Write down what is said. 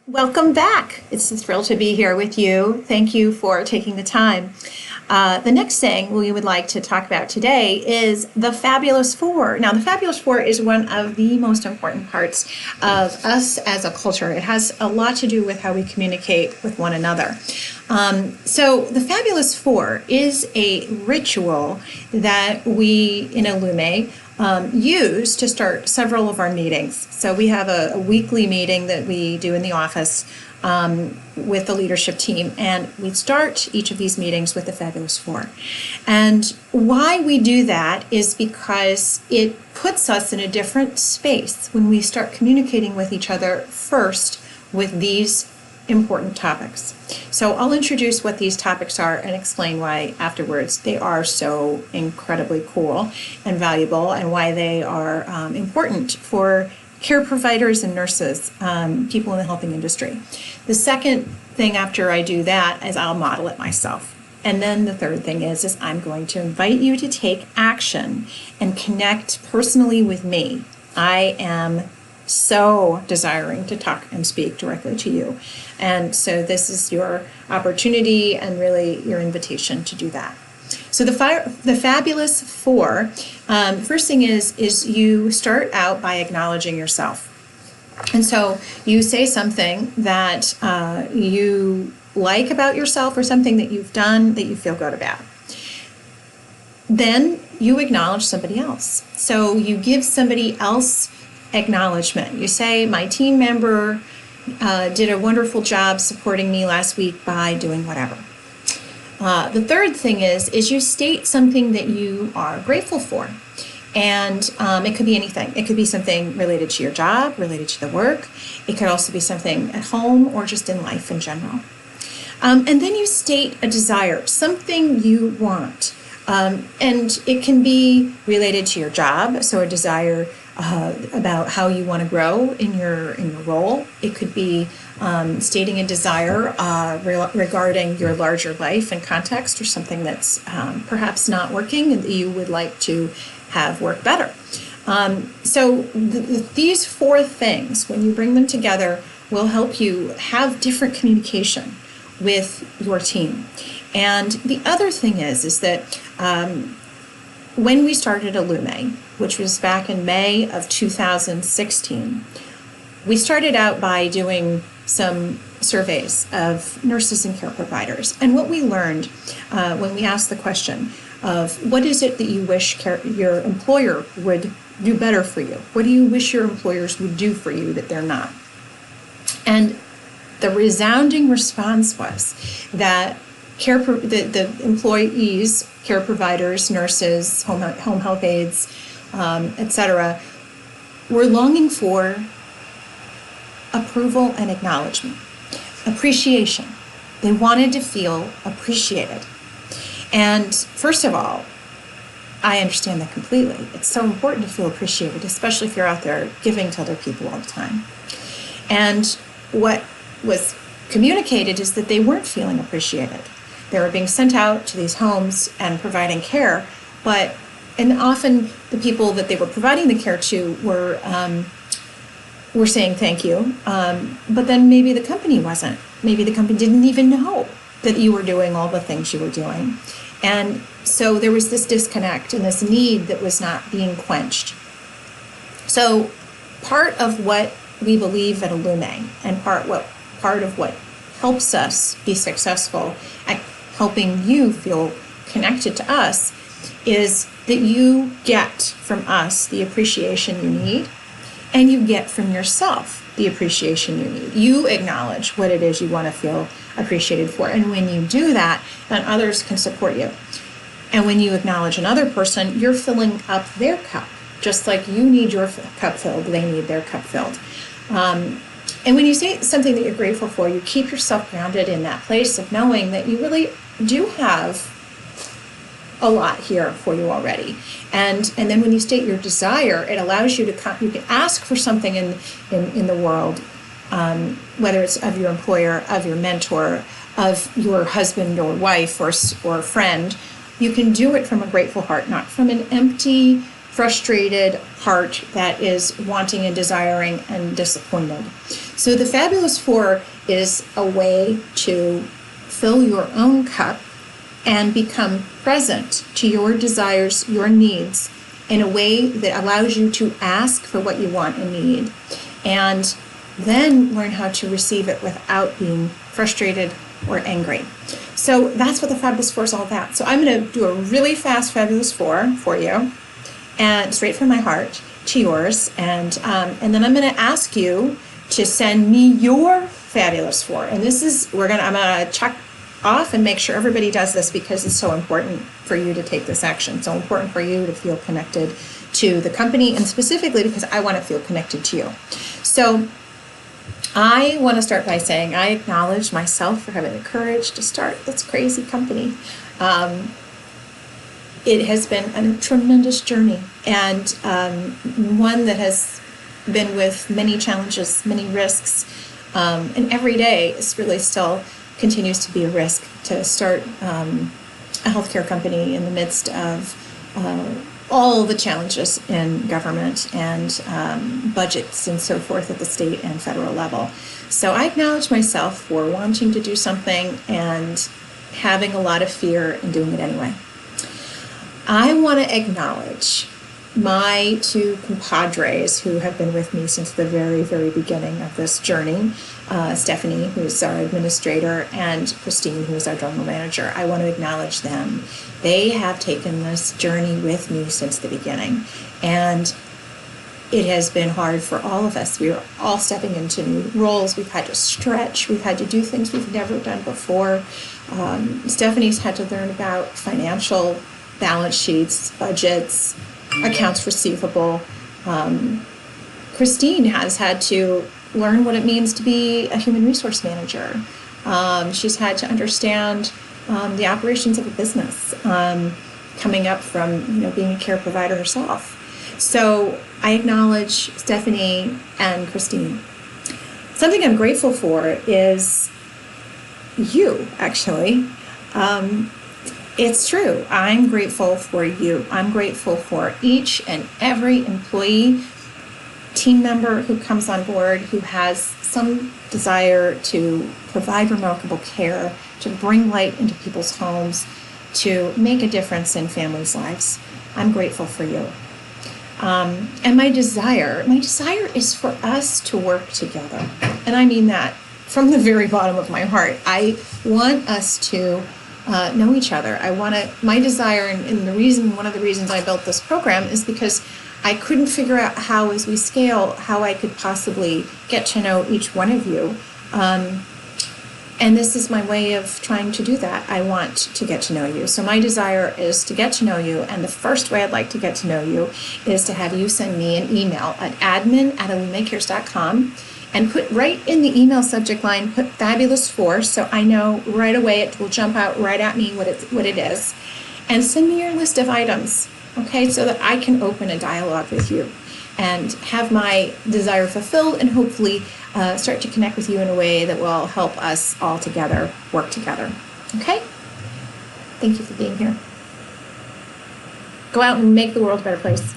Welcome back. It's a thrill to be here with you. Thank you for taking the time. The next thing we would like to talk about today is the Fabulous Four. Now, the Fabulous Four is one of the most important parts of us as a culture. It has a lot to do with how we communicate with one another. So the Fabulous Four is a ritual that we in Illume use to start several of our meetings. So we have a weekly meeting that we do in the office with the leadership team, and we start each of these meetings with the Fabulous Four. And why we do that is because it puts us in a different space when we start communicating with each other first with these important topics. So I'll introduce what these topics are and explain why afterwards they are so incredibly cool and valuable, and why they are important for care providers and nurses, people in the helping industry. The second thing after I do that is I'll model it myself. And then the third thing is I'm going to invite you to take action and connect personally with me. I am so desiring to talk and speak directly to you. And so this is your opportunity and really your invitation to do that. So the Fabulous Four, first thing is you start out by acknowledging yourself. And so you say something that you like about yourself, or something that you've done that you feel good about. Then you acknowledge somebody else. So you give somebody else acknowledgement. You say, my team member did a wonderful job supporting me last week by doing whatever. The third thing is you state something that you are grateful for. And it could be anything. It could be something related to your job, related to the work. It could also be something at home or just in life in general. And then you state a desire, something you want. And it can be related to your job, so a desire about how you want to grow in your role. It could be stating a desire regarding your larger life and context, or something that's perhaps not working and that you would like to have work better. So these four things, when you bring them together, will help you have different communication with your team. And the other thing is that when we started Illume, which was back in May of 2016, we started out by doing some surveys of nurses and care providers. And what we learned when we asked the question of what is it that you wish your employer would do better for you? What do you wish your employers would do for you that they're not? And the resounding response was that the employees, care providers, nurses, home health aides, etc., were longing for approval and acknowledgement, appreciation. They wanted to feel appreciated. And first of all, I understand that completely. It's so important to feel appreciated, especially if you're out there giving to other people all the time. And what was communicated is that they weren't feeling appreciated. They were being sent out to these homes and providing care, and often the people that they were providing the care to were saying thank you, but then maybe the company wasn't. Maybe the company didn't even know that you were doing all the things you were doing. And so there was this disconnect and this need that was not being quenched. So part of what we believe at Illume, and part of what helps us be successful at helping you feel connected to us, is that you get from us the appreciation you need, and you get from yourself the appreciation you need. You acknowledge what it is you want to feel appreciated for. And when you do that, then others can support you. And when you acknowledge another person, you're filling up their cup. Just like you need your cup filled, they need their cup filled. And when you say something that you're grateful for, you keep yourself grounded in that place of knowing that you really do have a lot here for you already. And then when you state your desire, it allows you to you can ask for something in the world, whether it's of your employer, of your mentor, of your husband or wife or friend. You can do it from a grateful heart, not from an empty frustrated heart that is wanting and desiring and disappointed. So the Fabulous Four is a way to fill your own cup and become present to your desires, your needs, in a way that allows you to ask for what you want and need, and then learn how to receive it without being frustrated or angry. So that's what the Fabulous Four is all about. So I'm going to do a really fast Fabulous Four for you, and straight from my heart to yours, and then I'm going to ask you to send me your Fabulous Four. And this is I'm going to check off and make sure everybody does this, because it's so important for you to take this action. So important for you to feel connected to the company, and specifically because I want to feel connected to you. So I want to start by saying I acknowledge myself for having the courage to start this crazy company. It has been a tremendous journey, and one that has been with many challenges, many risks, and every day is really still continues to be a risk to start a healthcare company in the midst of all the challenges in government and budgets and so forth at the state and federal level. So I acknowledge myself for wanting to do something and having a lot of fear and doing it anyway. I want to acknowledge my two compadres who have been with me since the very, very beginning of this journey, Stephanie, who's our administrator, and Christine, who is our general manager. I want to acknowledge them. They have taken this journey with me since the beginning, and it has been hard for all of us. We are all stepping into new roles. We've had to stretch. We've had to do things we've never done before. Stephanie's had to learn about financial balance sheets, budgets, accounts receivable. Christine has had to learn what it means to be a human resource manager. She's had to understand the operations of a business, coming up from being a care provider herself. So I acknowledge Stephanie and Christine. Something I'm grateful for is you, actually. It's true. I'm grateful for you. I'm grateful for each and every employee, team member who comes on board, who has some desire to provide remarkable care, to bring light into people's homes, to make a difference in families' lives. I'm grateful for you. And my desire is for us to work together. And I mean that from the very bottom of my heart. I want us to know each other. My desire, and one of the reasons I built this program is because I couldn't figure out how, as we scale, how I could possibly get to know each one of you. And this is my way of trying to do that. I want to get to know you. So my desire is to get to know you, and the first way I'd like to get to know you is to have you send me an email at admin@alumacares.com, and put right in the email subject line, put Fabulous Four, so I know right away, it will jump out right at me what it is. And send me your list of items, okay, so that I can open a dialogue with you and have my desire fulfilled, and hopefully start to connect with you in a way that will help us all together work together. Okay? Thank you for being here. Go out and make the world a better place.